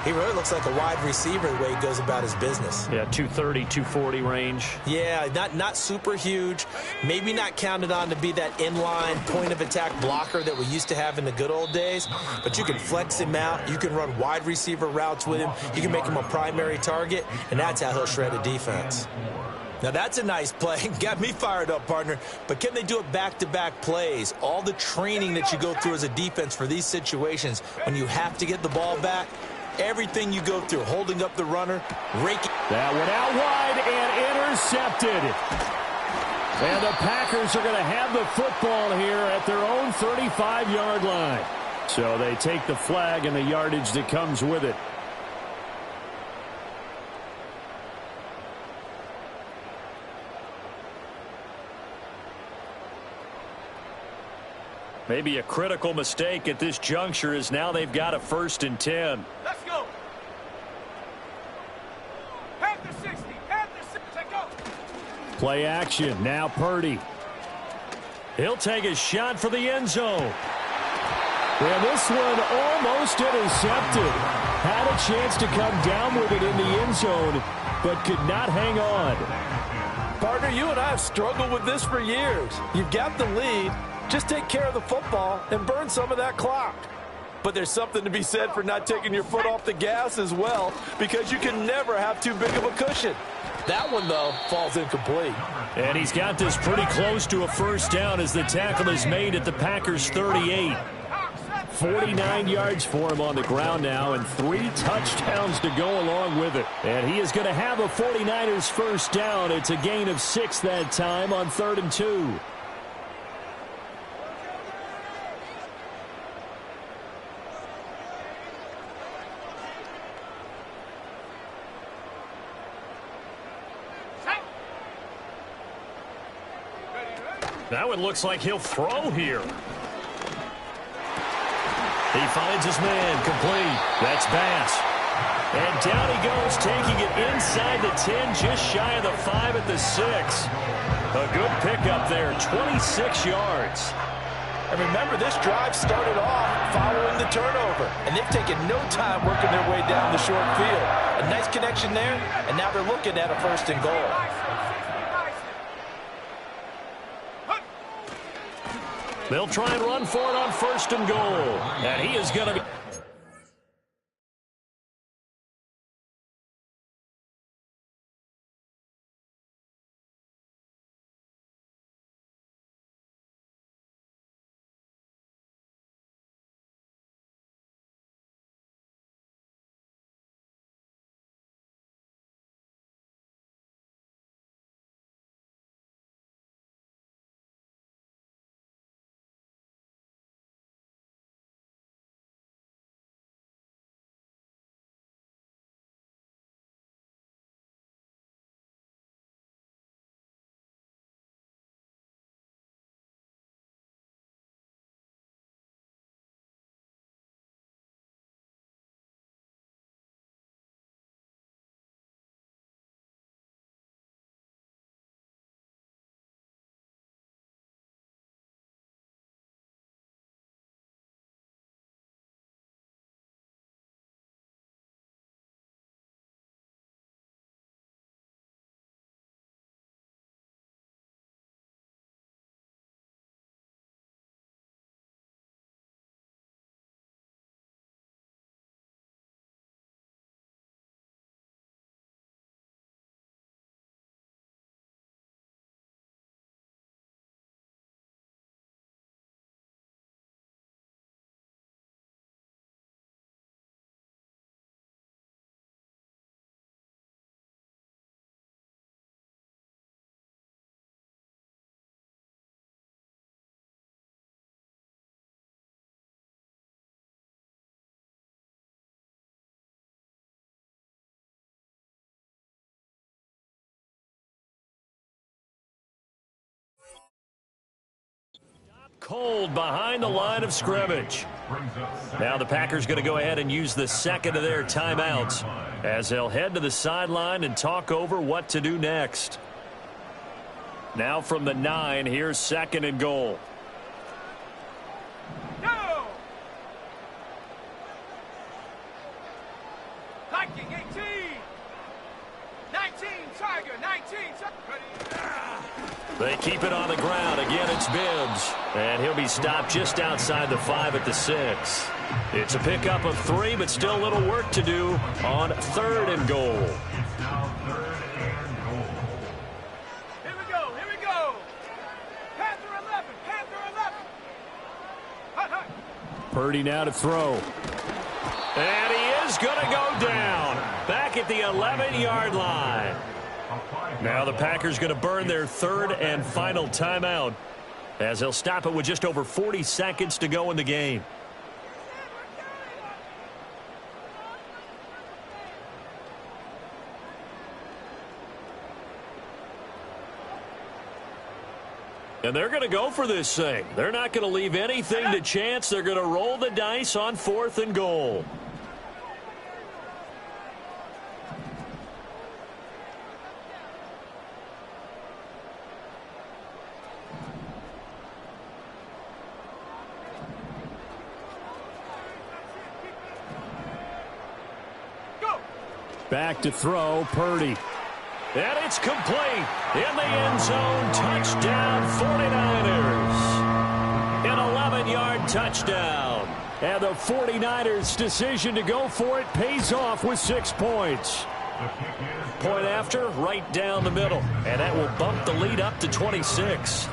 he really looks like a wide receiver the way he goes about his business. Yeah, 230, 240 range. Yeah, not super huge. Maybe not counted on to be that inline point-of-attack blocker that we used to have in the good old days. But you can flex him out. You can run wide receiver routes with him. You can make him a primary target, and that's how he'll shred a defense. Now, that's a nice play. Got me fired up, partner. But can they do it back-to-back plays? All the training that you go through as a defense for these situations, when you have to get the ball back, everything you go through, holding up the runner, raking. That went out wide and intercepted. And the Packers are going to have the football here at their own 35-yard line. So they take the flag and the yardage that comes with it. Maybe a critical mistake at this juncture is now they've got a 1st and 10. Let's go. Panther 60. Panther 60. Go. Play action. Now Purdy. He'll take a shot for the end zone. And this one almost intercepted. Had a chance to come down with it in the end zone, but could not hang on. Partner, you and I have struggled with this for years. You've got the lead. Just take care of the football and burn some of that clock. But there's something to be said for not taking your foot off the gas as well, because you can never have too big of a cushion. That one, though, falls incomplete. And he's got this pretty close to a 1st down as the tackle is made at the Packers' 38. 49 yards for him on the ground now and 3 touchdowns to go along with it. And he is going to have a 49ers 1st down. It's a gain of 6 that time on 3rd and 2. That one looks like he'll throw here. He finds his man, complete. That's Bass. And down he goes, taking it inside the 10, just shy of the 5 at the 6. A good pickup there, 26 yards. And remember, this drive started off following the turnover, and they've taken no time working their way down the short field. A nice connection there, and now they're looking at a 1st and goal. They'll try and run for it on 1st and goal. And he is going to be... cold behind the line of scrimmage. Now the Packers going to go ahead and use the second of their timeouts as they'll head to the sideline and talk over what to do next. Now from the 9, here's 2nd and goal. Go! Viking 18! 19, Tiger, 19, They keep it on the ground. Again, it's Bibbs. And he'll be stopped just outside the 5 at the 6. It's a pickup of 3, but still a little work to do on 3rd and goal. It's now 3rd and goal. Here we go. Panther 11, Panther 11. Hut, hut. Purdy now to throw. And he is going to go down. Back at the 11-yard line. Now the Packers going to burn their 3rd and final timeout as they'll stop it with just over 40 seconds to go in the game. And they're going to go for this thing. They're not going to leave anything to chance. They're going to roll the dice on 4th and goal. Back to throw, Purdy. And it's complete. In the end zone, touchdown 49ers. An 11-yard touchdown. And the 49ers' decision to go for it pays off with 6 points. Point after, right down the middle. And that will bump the lead up to 26.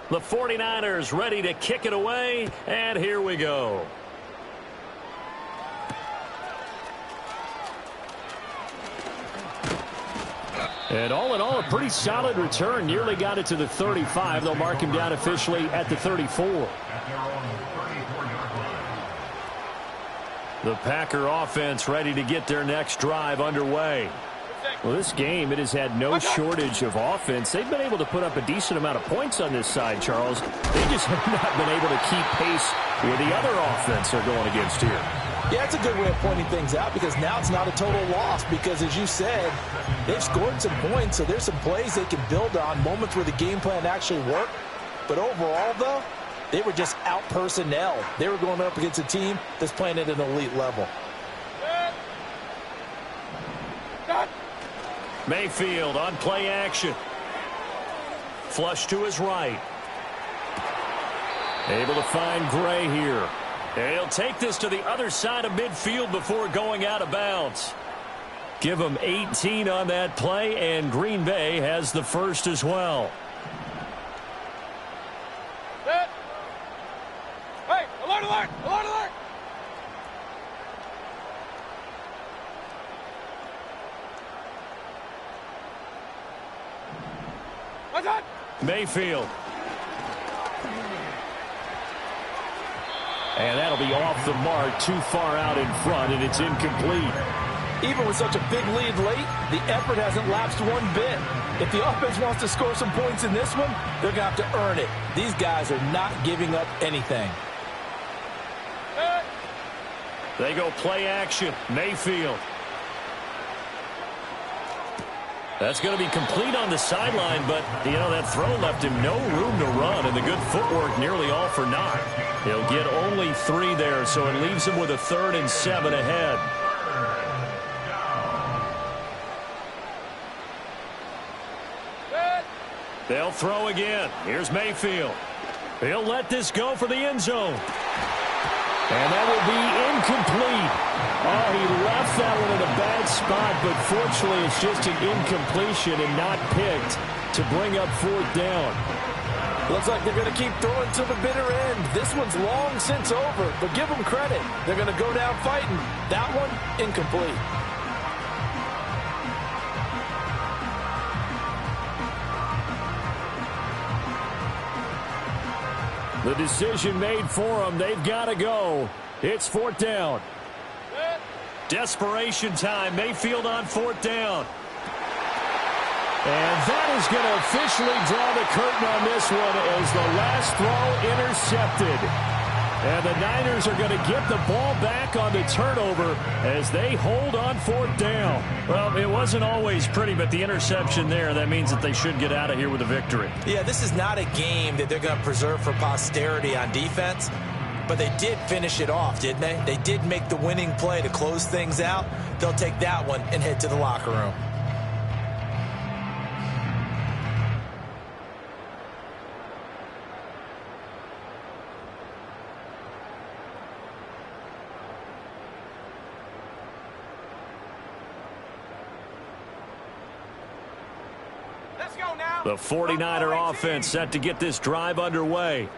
The 49ers ready to kick it away, and here we go. And all in all, a pretty solid return. Nearly got it to the 35. They'll mark him down officially at the 34. The Packer offense ready to get their next drive underway. Well, this game, it has had no shortage of offense. They've been able to put up a decent amount of points on this side, Charles. They just have not been able to keep pace with the other offense they're going against here. Yeah, it's a good way of pointing things out because now it's not a total loss because, as you said, they've scored some points, so there's some plays they can build on, moments where the game plan actually worked. But overall, though, they were just out personnel. They were going up against a team that's playing at an elite level. Mayfield on play action. Flush to his right. Able to find Gray here. And he'll take this to the other side of midfield before going out of bounds. Give him 18 on that play, and Green Bay has the first as well. Hey, alert, alert, alert, alert! What's that? Mayfield. And that'll be off the mark, too far out in front, and it's incomplete. Even with such a big lead late, the effort hasn't lapsed one bit. If the offense wants to score some points in this one, they're going to have to earn it. These guys are not giving up anything. They go play action. Mayfield. That's going to be complete on the sideline, but, you know, that throw left him no room to run, and the good footwork nearly all for naught. He'll get only 3 there, so it leaves him with a 3rd and 7 ahead. They'll throw again. Here's Mayfield. He'll let this go for the end zone. And that will be incomplete. Oh, he left that one in a bad spot, but fortunately it's just an incompletion and not picked to bring up 4th down. Looks like they're going to keep throwing to the bitter end. This one's long since over, but give them credit. They're going to go down fighting. That one, incomplete. The decision made for them. They've got to go. It's 4th down. Desperation time. Mayfield on 4th down. And that is going to officially draw the curtain on this one as the last throw intercepted. And the Niners are going to get the ball back on the turnover as they hold on 4th down. Well, it wasn't always pretty, but the interception there, that means that they should get out of here with a victory. Yeah, this is not a game that they're going to preserve for posterity on defense, but they did finish it off, didn't they? They did make the winning play to close things out. They'll take that one and head to the locker room. The 49er offense set to get this drive underway.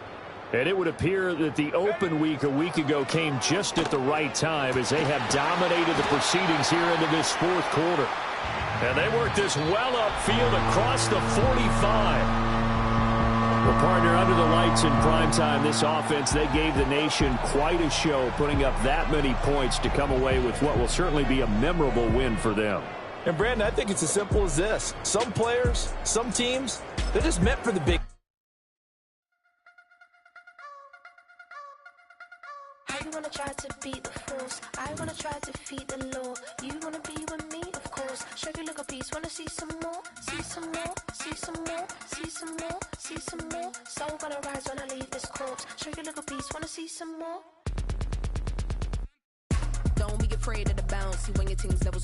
And it would appear that the open week a week ago came just at the right time as they have dominated the proceedings here into this 4th quarter. And they work this well upfield across the 45. Well, partner, under the lights in primetime, this offense, they gave the nation quite a show, putting up that many points to come away with what will certainly be a memorable win for them. And, Brandon, I think it's as simple as this. Some players, some teams, they're just meant for the big. I wanna try to beat the force. I wanna try to defeat the law. You wanna be with me, of course. Show you look a piece. Wanna see some more? See some more? See some more? See some more? See some more? Soul gonna rise when I leave this corpse. Show you look a piece. Wanna see some more? Don't be afraid of the bounce. See when your things that was